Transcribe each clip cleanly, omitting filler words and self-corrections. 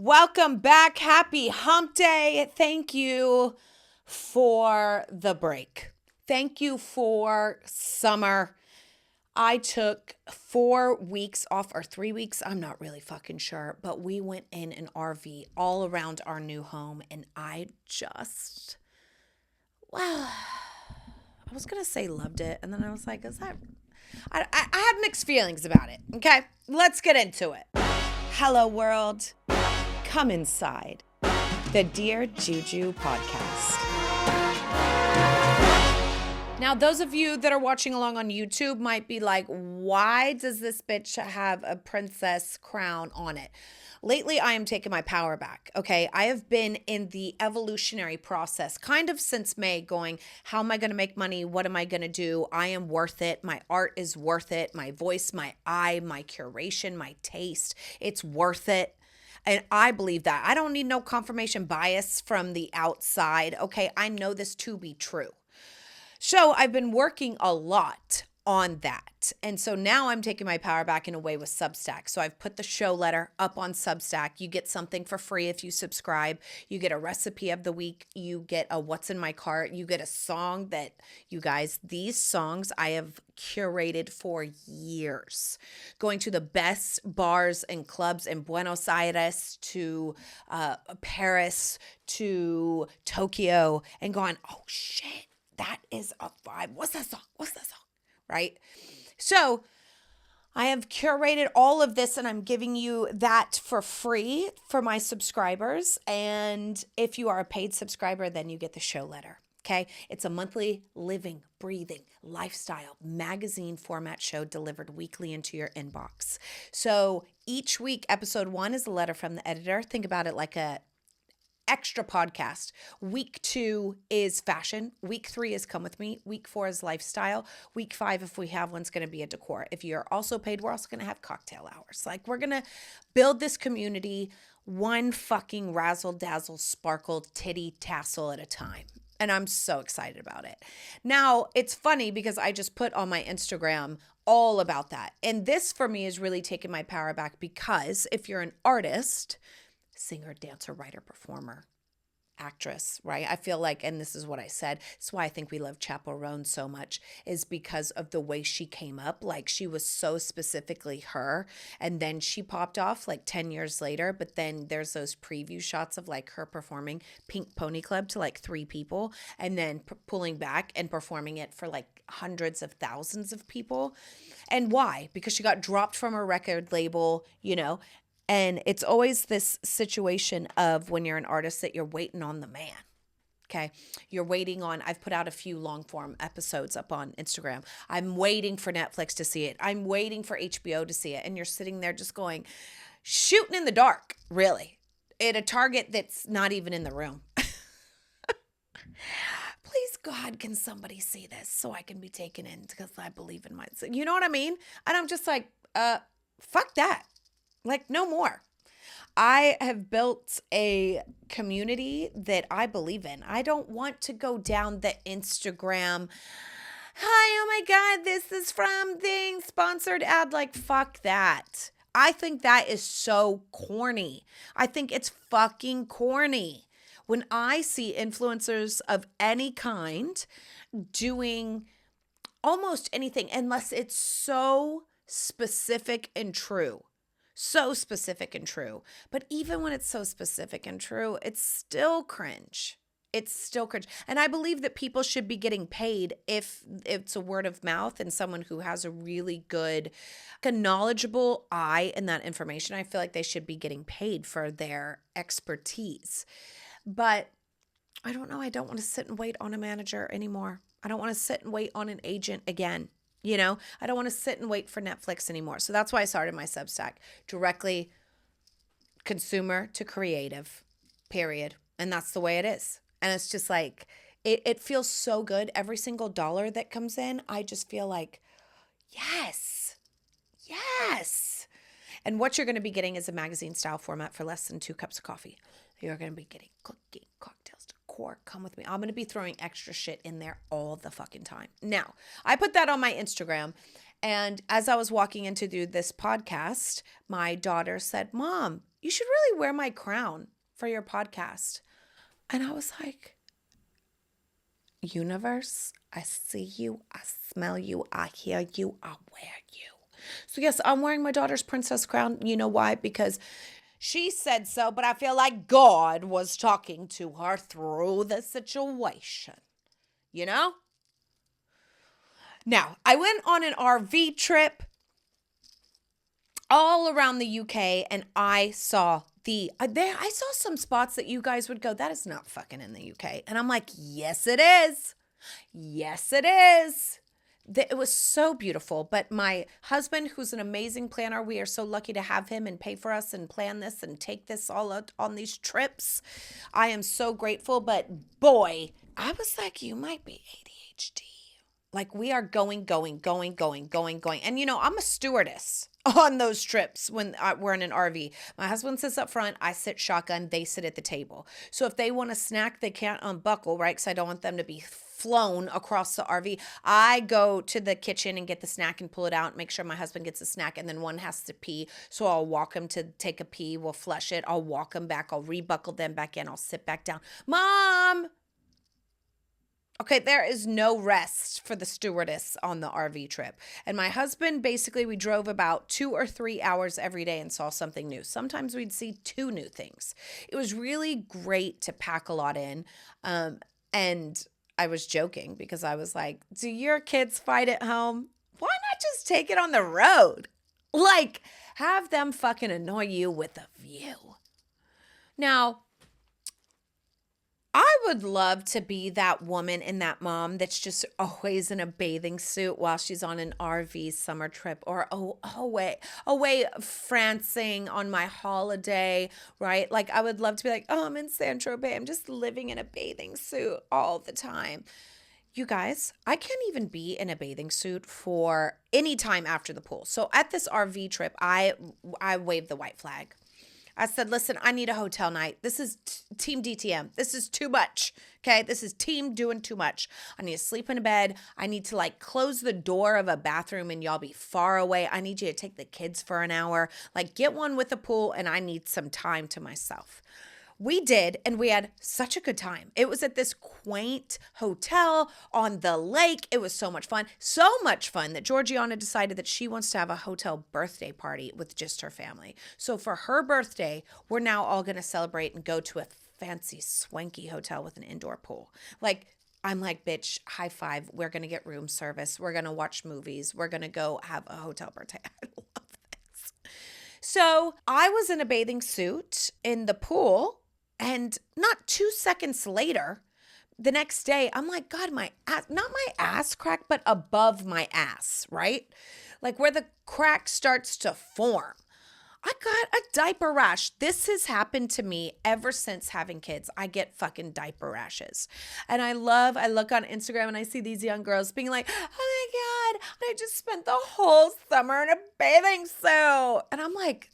Welcome back. Happy hump day. Thank you for the break. Thank you for summer. I took 4 weeks off, or 3 weeks. I'm not really fucking sure, but we went in an RV all around our new home, and I just, well, I was going to say loved it. And then I was like, is that, I had mixed feelings about it. Okay, let's get into it. Hello, world. Come inside the Dear Juju podcast. Now, those of you that are watching along on YouTube might be like, why does this bitch have a princess crown on it? Lately, I am taking my power back, okay? I have been in the evolutionary process kind of since May going, how am I going to make money? What am I going to do? I am worth it. My art is worth it. My voice, my eye, my curation, my taste, it's worth it. And I believe that. I don't need no confirmation bias from the outside, okay? I know this to be true. So I've been working a lot on that. And so now I'm taking my power back in a way with Substack. So I've put the show letter up on Substack. You get something for free if you subscribe. You get a recipe of the week. You get a what's in my cart. You get a song that, you guys, these songs I have curated for years. Going to the best bars and clubs in Buenos Aires, to Paris, to Tokyo, and going, oh shit, that is a vibe. What's that song? Right? So I have curated all of this, and I'm giving you that for free for my subscribers. And if you are a paid subscriber, then you get the show letter. Okay. It's a monthly living, breathing, lifestyle magazine format show delivered weekly into your inbox. So each week, episode 1 is a letter from the editor. Think about it like a extra podcast. Week 2 is fashion. Week 3 is come with me. Week 4 is lifestyle. Week 5, if we have one's going to be a decor. If you're also paid, we're also going to have cocktail hours. Like, we're going to build this community one fucking razzle dazzle sparkle titty tassel at a time. And I'm so excited about it. Now, it's funny because I just put on my Instagram all about that. And this for me is really taking my power back, because if you're an artist, singer, dancer, writer, performer, actress, right? I feel like, and this is what I said, it's why I think we love Chappell Roan so much, is because of the way she came up. Like, she was so specifically her, and then she popped off like 10 years later. But then there's those preview shots of like her performing Pink Pony Club to like 3 people, and then pulling back and performing it for like hundreds of thousands of people. And why? Because she got dropped from her record label, you know. And it's always this situation of when you're an artist that you're waiting on the man, okay? You're waiting on, I've put out a few long form episodes up on Instagram. I'm waiting for Netflix to see it. I'm waiting for HBO to see it. And you're sitting there just going, shooting in the dark, really, at a target that's not even in the room. Please, God, can somebody see this so I can be taken in, because I believe in myself. You know what I mean? And I'm just like, fuck that. Like, no more. I have built a community that I believe in. I don't want to go down the Instagram, hi, oh my God, this is from thing, sponsored ad. Like, fuck that. I think that is so corny. I think it's fucking corny. When I see influencers of any kind doing almost anything, unless it's so specific and true. So specific and true. But even when it's so specific and true, it's still cringe. It's still cringe. And I believe that people should be getting paid if it's a word of mouth and someone who has a really good, a knowledgeable eye in that information. I feel like they should be getting paid for their expertise. But I don't know. I don't want to sit and wait on a manager anymore. I don't want to sit and wait on an agent again. You know, I don't want to sit and wait for Netflix anymore. So that's why I started my Substack, directly consumer to creative, period. And that's the way it is. And it's just like, it feels so good. Every single dollar that comes in, I just feel like, yes. And what you're going to be getting is a magazine style format for less than 2 cups of coffee. You're going to be getting cooking, cocktails, decor. Come with me. I'm going to be throwing extra shit in there all the fucking time. Now, I put that on my Instagram. And as I was walking in to do this podcast, my daughter said, Mom, you should really wear my crown for your podcast. And I was like, universe, I see you, I smell you, I hear you, I wear you. So yes, I'm wearing my daughter's princess crown. You know why? Because she said so, but I feel like God was talking to her through the situation, you know? Now, I went on an RV trip all around the UK, and I saw I saw some spots that you guys would go, that is not fucking in the UK. And I'm like, yes, it is. Yes, it is. It was so beautiful. But my husband, who's an amazing planner, we are so lucky to have him and pay for us and plan this and take this all out on these trips. I am so grateful. But boy, I was like, you might be ADHD. Like we are going. And you know, I'm a stewardess on those trips when we're in an RV. My husband sits up front, I sit shotgun, they sit at the table. So if they want a snack, they can't unbuckle, right? Because I don't want them to be flown across the RV. I go to the kitchen and get the snack and pull it out, make sure my husband gets a snack, and then one has to pee. So I'll walk him to take a pee, we'll flush it, I'll walk him back, I'll rebuckle them back in, I'll sit back down. Mom! Okay, there is no rest for the stewardess on the RV trip. And my husband, basically, we drove about 2 or 3 hours every day and saw something new. Sometimes we'd see 2 new things. It was really great to pack a lot in. And I was joking because I was like, do your kids fight at home? Why not just take it on the road? Like, have them fucking annoy you with a view. Now, I would love to be that woman and that mom that's just always in a bathing suit while she's on an RV summer trip or away francing on my holiday, right? Like I would love to be like, oh, I'm in Saint-Tropez. I'm just living in a bathing suit all the time. You guys, I can't even be in a bathing suit for any time after the pool. So at this RV trip, I waved the white flag. I said, listen, I need a hotel night. This is team DTM. This is too much. Okay. This is team doing too much. I need to sleep in a bed. I need to like close the door of a bathroom and y'all be far away. I need you to take the kids for an hour, like get one with a pool, and I need some time to myself. We did, and we had such a good time. It was at this quaint hotel on the lake. It was so much fun. So much fun that Georgiana decided that she wants to have a hotel birthday party with just her family. So for her birthday, we're now all going to celebrate and go to a fancy, swanky hotel with an indoor pool. Like, I'm like, bitch, high five. We're going to get room service. We're going to watch movies. We're going to go have a hotel birthday. I love this. So I was in a bathing suit in the pool. And not 2 seconds later, the next day, I'm like, God, my ass, not my ass crack, but above my ass, right? Like where the crack starts to form. I got a diaper rash. This has happened to me ever since having kids. I get fucking diaper rashes. And I look on Instagram and I see these young girls being like, oh my God, I just spent the whole summer in a bathing suit. And I'm like,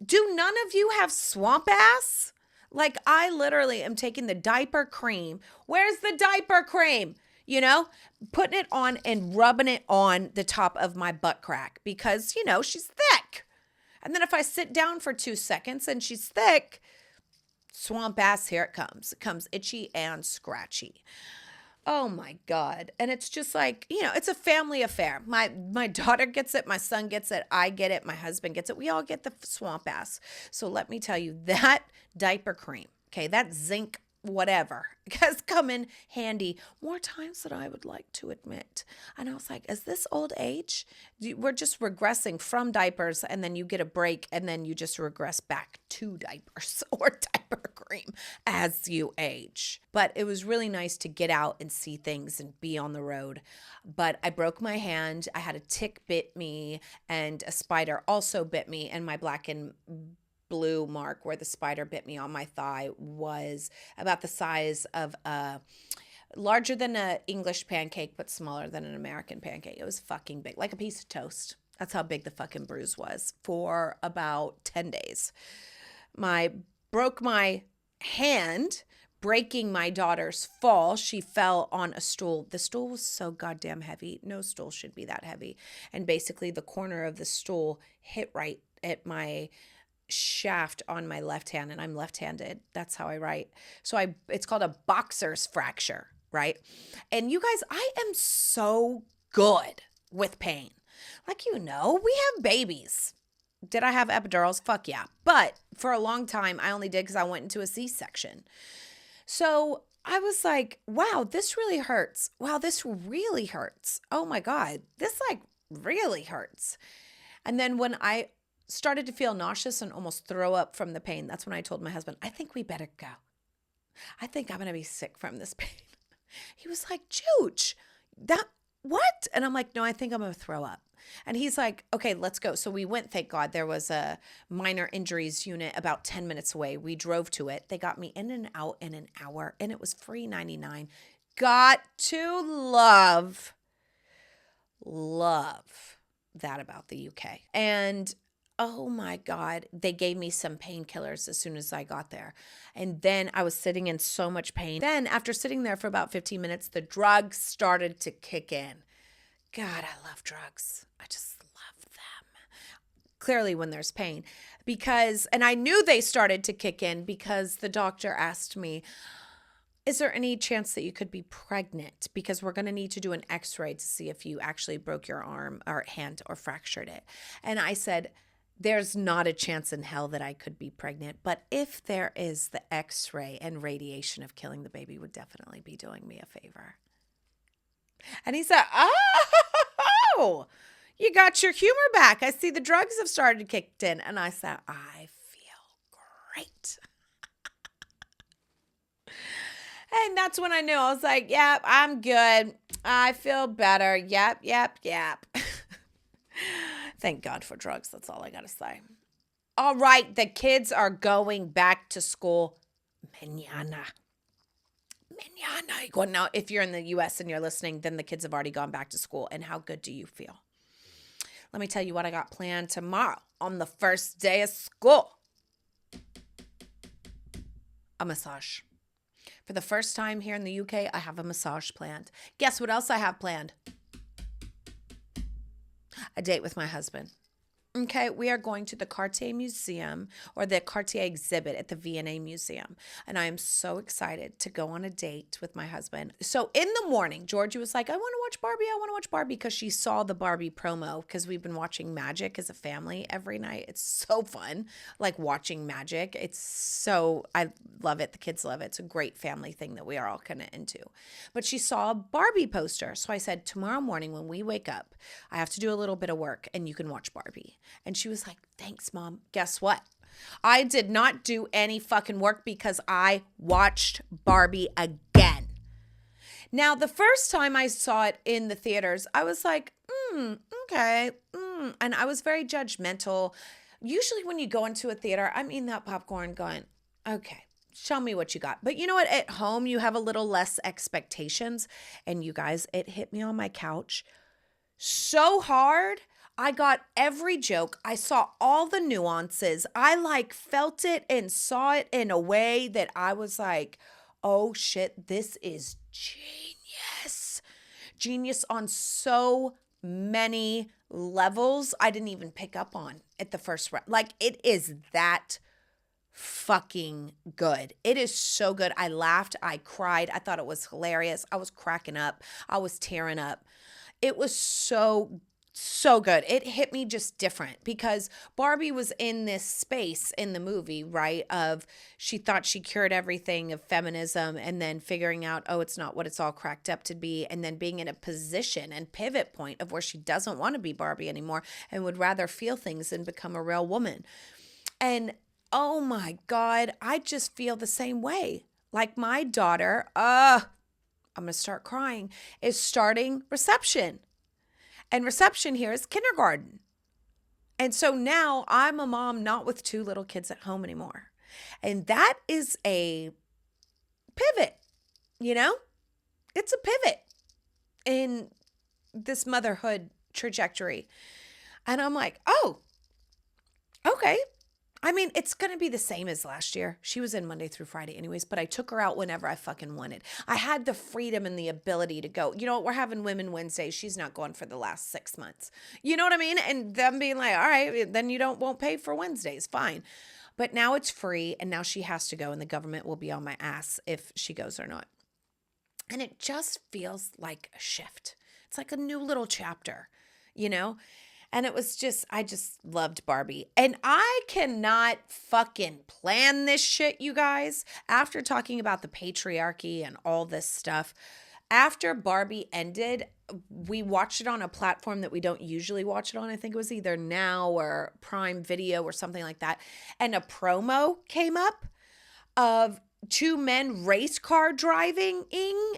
do none of you have swamp ass? Like I literally am taking the diaper cream. Where's the diaper cream? You know, putting it on and rubbing it on the top of my butt crack because, you know, she's thick. And then if I sit down for 2 seconds and she's thick, swamp ass, here it comes. It comes itchy and scratchy. Oh my God. And it's just like, you know, it's a family affair. My daughter gets it. My son gets it. I get it. My husband gets it. We all get the swamp ass. So let me tell you, that diaper cream, okay, that zinc whatever, has come in handy more times than I would like to admit. And I was like, is this old age? We're just regressing from diapers and then you get a break and then you just regress back to diapers or diaper cream as you age. But it was really nice to get out and see things and be on the road. But I broke my hand. I had a tick bit me and a spider also bit me, and my black and blue mark where the spider bit me on my thigh was about the size of larger than an English pancake, but smaller than an American pancake. It was fucking big, like a piece of toast. That's how big the fucking bruise was for about 10 days. Broke my hand breaking my daughter's fall. She fell on a stool. The stool was so goddamn heavy. No stool should be that heavy. And basically the corner of the stool hit right at my shaft on my left hand, and I'm left-handed. That's how I write. So it's called a boxer's fracture, right? And you guys, I am so good with pain. Like, we have babies. Did I have epidurals? Fuck yeah. But for a long time, I only did because I went into a C-section. So I was like, wow, this really hurts. Wow, this really hurts. Oh my God, this like really hurts. And then when I started to feel nauseous and almost throw up from the pain, that's when I told my husband, I think we better go. I think I'm going to be sick from this pain. He was like, Juge, what? And I'm like, no, I think I'm going to throw up. And he's like, okay, let's go. So we went, thank God. There was a minor injuries unit about 10 minutes away. We drove to it. They got me in and out in an hour, and it was free 99. Got to love that about the UK. And oh my God, they gave me some painkillers as soon as I got there. And then I was sitting in so much pain. Then after sitting there for about 15 minutes, the drugs started to kick in. God, I love drugs. I just love them. Clearly when there's pain. And I knew they started to kick in because the doctor asked me, is there any chance that you could be pregnant? Because we're going to need to do an x-ray to see if you actually broke your arm or hand or fractured it. And I said, there's not a chance in hell that I could be pregnant. But if there is, the x-ray and radiation of killing the baby would definitely be doing me a favor. And he said, oh, you got your humor back. I see the drugs have started to kick in. And I said, I feel great. And that's when I knew. I was like, yep, I'm good. I feel better. Yep. Thank God for drugs. That's all I got to say. All right. The kids are going back to school mañana. Now, if you're in the U.S. and you're listening, then the kids have already gone back to school. And how good do you feel? Let me tell you what I got planned tomorrow on the first day of school. A massage. For the first time here in the UK, I have a massage planned. Guess what else I have planned? A date with my husband. Okay, we are going to the Cartier Museum, or the Cartier exhibit at the V&A Museum. And I am so excited to go on a date with my husband. So in the morning, Georgie was like, I want to watch Barbie, because she saw the Barbie promo, because we've been watching Magic as a family every night. It's so fun, like watching Magic. I love it. The kids love it. It's a great family thing that we are all kind of into. But she saw a Barbie poster. So I said, tomorrow morning when we wake up, I have to do a little bit of work and you can watch Barbie. And she was like, thanks, Mom. Guess what? I did not do any fucking work because I watched Barbie again. Now, the first time I saw it in the theaters, I was like, okay. And I was very judgmental. Usually when you go into a theater, I'm eating that popcorn going, okay, show me what you got. But you know what? At home, you have a little less expectations. And you guys, it hit me on my couch so hard. I got every joke. I saw all the nuances. I felt it and saw it in a way that I was like, oh shit, this is genius. Genius on so many levels I didn't even pick up on at the first round. It is that fucking good. It is so good. I laughed. I cried. I thought it was hilarious. I was cracking up. I was tearing up. It was so good. It hit me just different because Barbie was in this space in the movie, right? Of she thought she cured everything of feminism and then figuring out, oh, it's not what it's all cracked up to be. And then being in a position and pivot point of where she doesn't want to be Barbie anymore and would rather feel things and become a real woman. And oh my God, I just feel the same way. Like my daughter, I'm going to start crying, is starting reception. And reception here is kindergarten. And so now I'm a mom not with two little kids at home anymore. And that is a pivot, It's a pivot in this motherhood trajectory. And I'm like, oh, okay. I mean, it's going to be the same as last year. She was in Monday through Friday anyways, but I took her out whenever I fucking wanted. I had the freedom and the ability to go, you know, we're having Women Wednesday. She's not going for the last 6 months. You know what I mean? And them being like, all right, then you won't pay for Wednesdays. Fine. But now it's free and now she has to go and the government will be on my ass if she goes or not. And it just feels like a shift. It's like a new little chapter, you know? And it was just, I just loved Barbie. And I cannot fucking plan this shit, you guys. After talking about the patriarchy and all this stuff, after Barbie ended, we watched it on a platform that we don't usually watch it on. I think it was either Now or Prime Video or something like that. And a promo came up of two men race car driving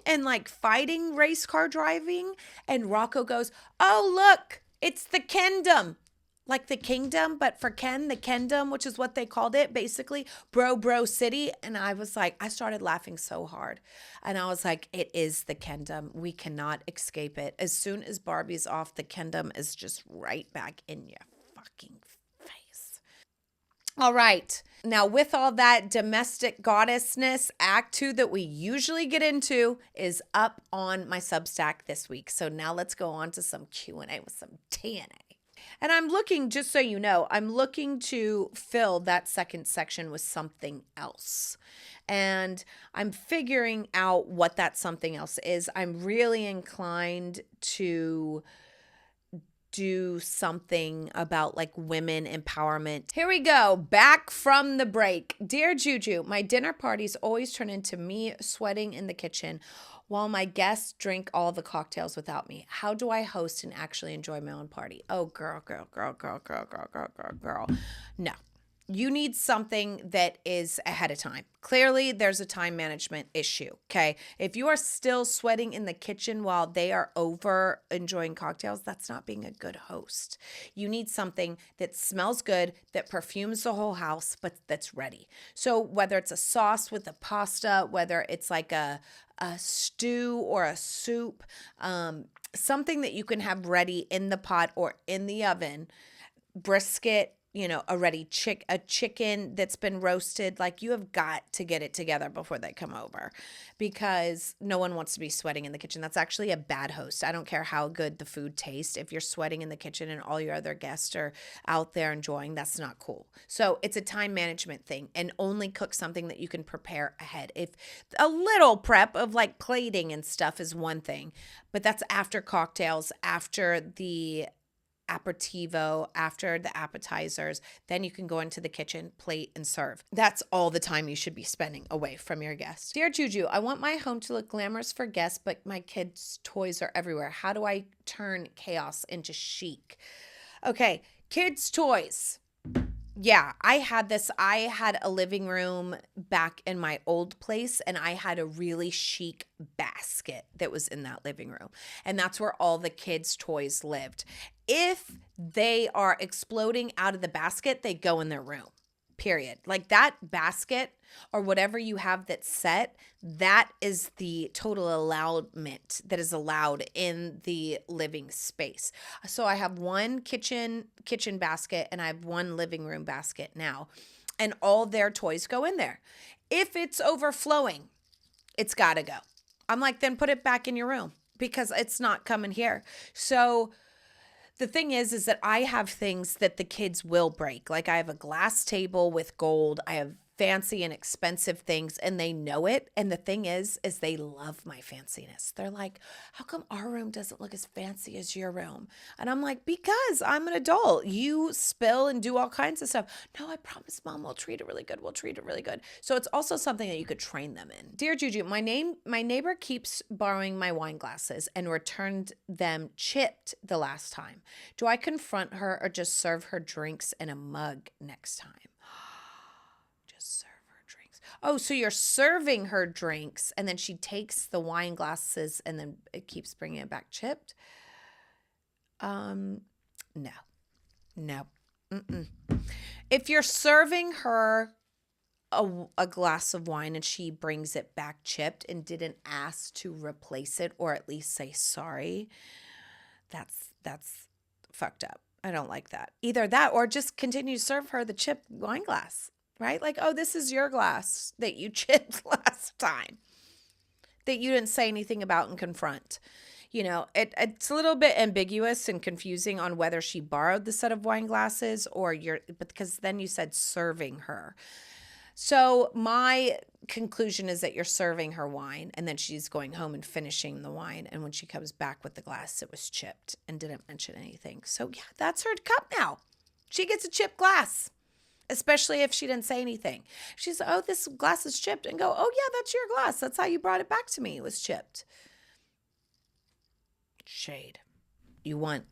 and like fighting race car driving. And Rocco goes, oh, look. It's the Kendom, like the kingdom, but for Ken, the Kendom, which is what they called it, basically, bro city. And I was like, I started laughing so hard. And I was like, it is the Kendom. We cannot escape it. As soon as Barbie's off, the Kendom is just right back in your fucking face. All right. Now, with all that domestic goddessness, Act 2 that we usually get into is up on my Substack this week. So now let's go on to some Q&A with some TNA. And I'm looking, just so you know, I'm looking to fill that second section with something else. And I'm figuring out what that something else is. I'm really inclined to do something about like women empowerment. Here we go. Back from the break. Dear Juju, my dinner parties always turn into me sweating in the kitchen while my guests drink all the cocktails without me. How do I host and actually enjoy my own party? Oh, girl. No. You need something that is ahead of time. Clearly, there's a time management issue, okay? If you are still sweating in the kitchen while they are over enjoying cocktails, that's not being a good host. You need something that smells good, that perfumes the whole house, but that's ready. So whether it's a sauce with a pasta, whether it's like a stew or a soup, something that you can have ready in the pot or in the oven, brisket, you know, a chicken that's been roasted. Like, you have got to get it together before they come over, because no one wants to be sweating in the kitchen. That's actually a bad host. I don't care how good the food tastes. If you're sweating in the kitchen and all your other guests are out there enjoying, that's not cool. So it's a time management thing, and only cook something that you can prepare ahead. If a little prep of like plating and stuff is one thing, but that's after cocktails, after the aperitivo, after the appetizers, then you can go into the kitchen, plate, and serve. That's all the time you should be spending away from your guests. Dear Juju, I want my home to look glamorous for guests, but my kids' toys are everywhere. How do I turn chaos into chic? Okay, kids' toys. Yeah, I had this. I had a living room back in my old place, and I had a really chic basket that was in that living room. And that's where all the kids' toys lived. If they are exploding out of the basket, they go in their room. Period. Like, that basket or whatever you have that's set, that is the total allowment that is allowed in the living space. So I have one kitchen basket and I have one living room basket now, and all their toys go in there. If it's overflowing, it's got to go. I'm like, then put it back in your room, because it's not coming here. So the thing is that I have things that the kids will break. Like, I have a glass table with gold. I have fancy and expensive things, and they know it. And the thing is they love my fanciness. They're like, how come our room doesn't look as fancy as your room? And I'm like, because I'm an adult. You spill and do all kinds of stuff. No, I promise, Mom, we'll treat it really good. We'll treat it really good. So it's also something that you could train them in. Dear Juju, my neighbor keeps borrowing my wine glasses and returned them chipped the last time. Do I confront her or just serve her drinks in a mug next time? Oh, so you're serving her drinks and then she takes the wine glasses and then it keeps bringing it back chipped? No. Mm-mm. If you're serving her a glass of wine and she brings it back chipped and didn't ask to replace it or at least say sorry, that's fucked up. I don't like that. Either that or just continue to serve her the chipped wine glass, right? Like, oh, this is your glass that you chipped last time that you didn't say anything about and confront. It's a little bit ambiguous and confusing on whether she borrowed the set of wine glasses but because then you said serving her. So my conclusion is that you're serving her wine and then she's going home and finishing the wine. And when she comes back with the glass, it was chipped and didn't mention anything. So yeah, that's her cup now. She gets a chipped glass, especially if she didn't say anything. She's, oh, this glass is chipped, and go, oh yeah, that's your glass. That's how you brought it back to me. It was chipped. Shade. You want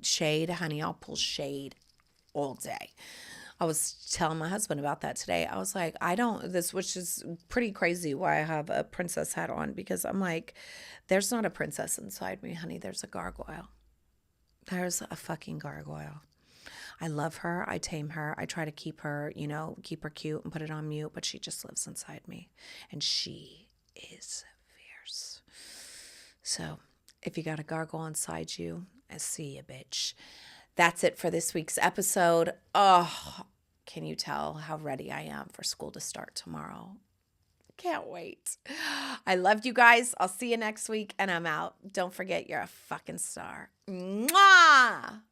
shade, honey? I'll pull shade all day. I was telling my husband about that today. I was like, which is pretty crazy why I have a princess hat on, because I'm like, there's not a princess inside me, honey. There's a gargoyle. There's a fucking gargoyle. I love her. I tame her. I try to keep her cute and put it on mute, but she just lives inside me. And she is fierce. So if you got a gargoyle inside you, I see you, bitch. That's it for this week's episode. Oh, can you tell how ready I am for school to start tomorrow? Can't wait. I love you guys. I'll see you next week, and I'm out. Don't forget, you're a fucking star. Mwah!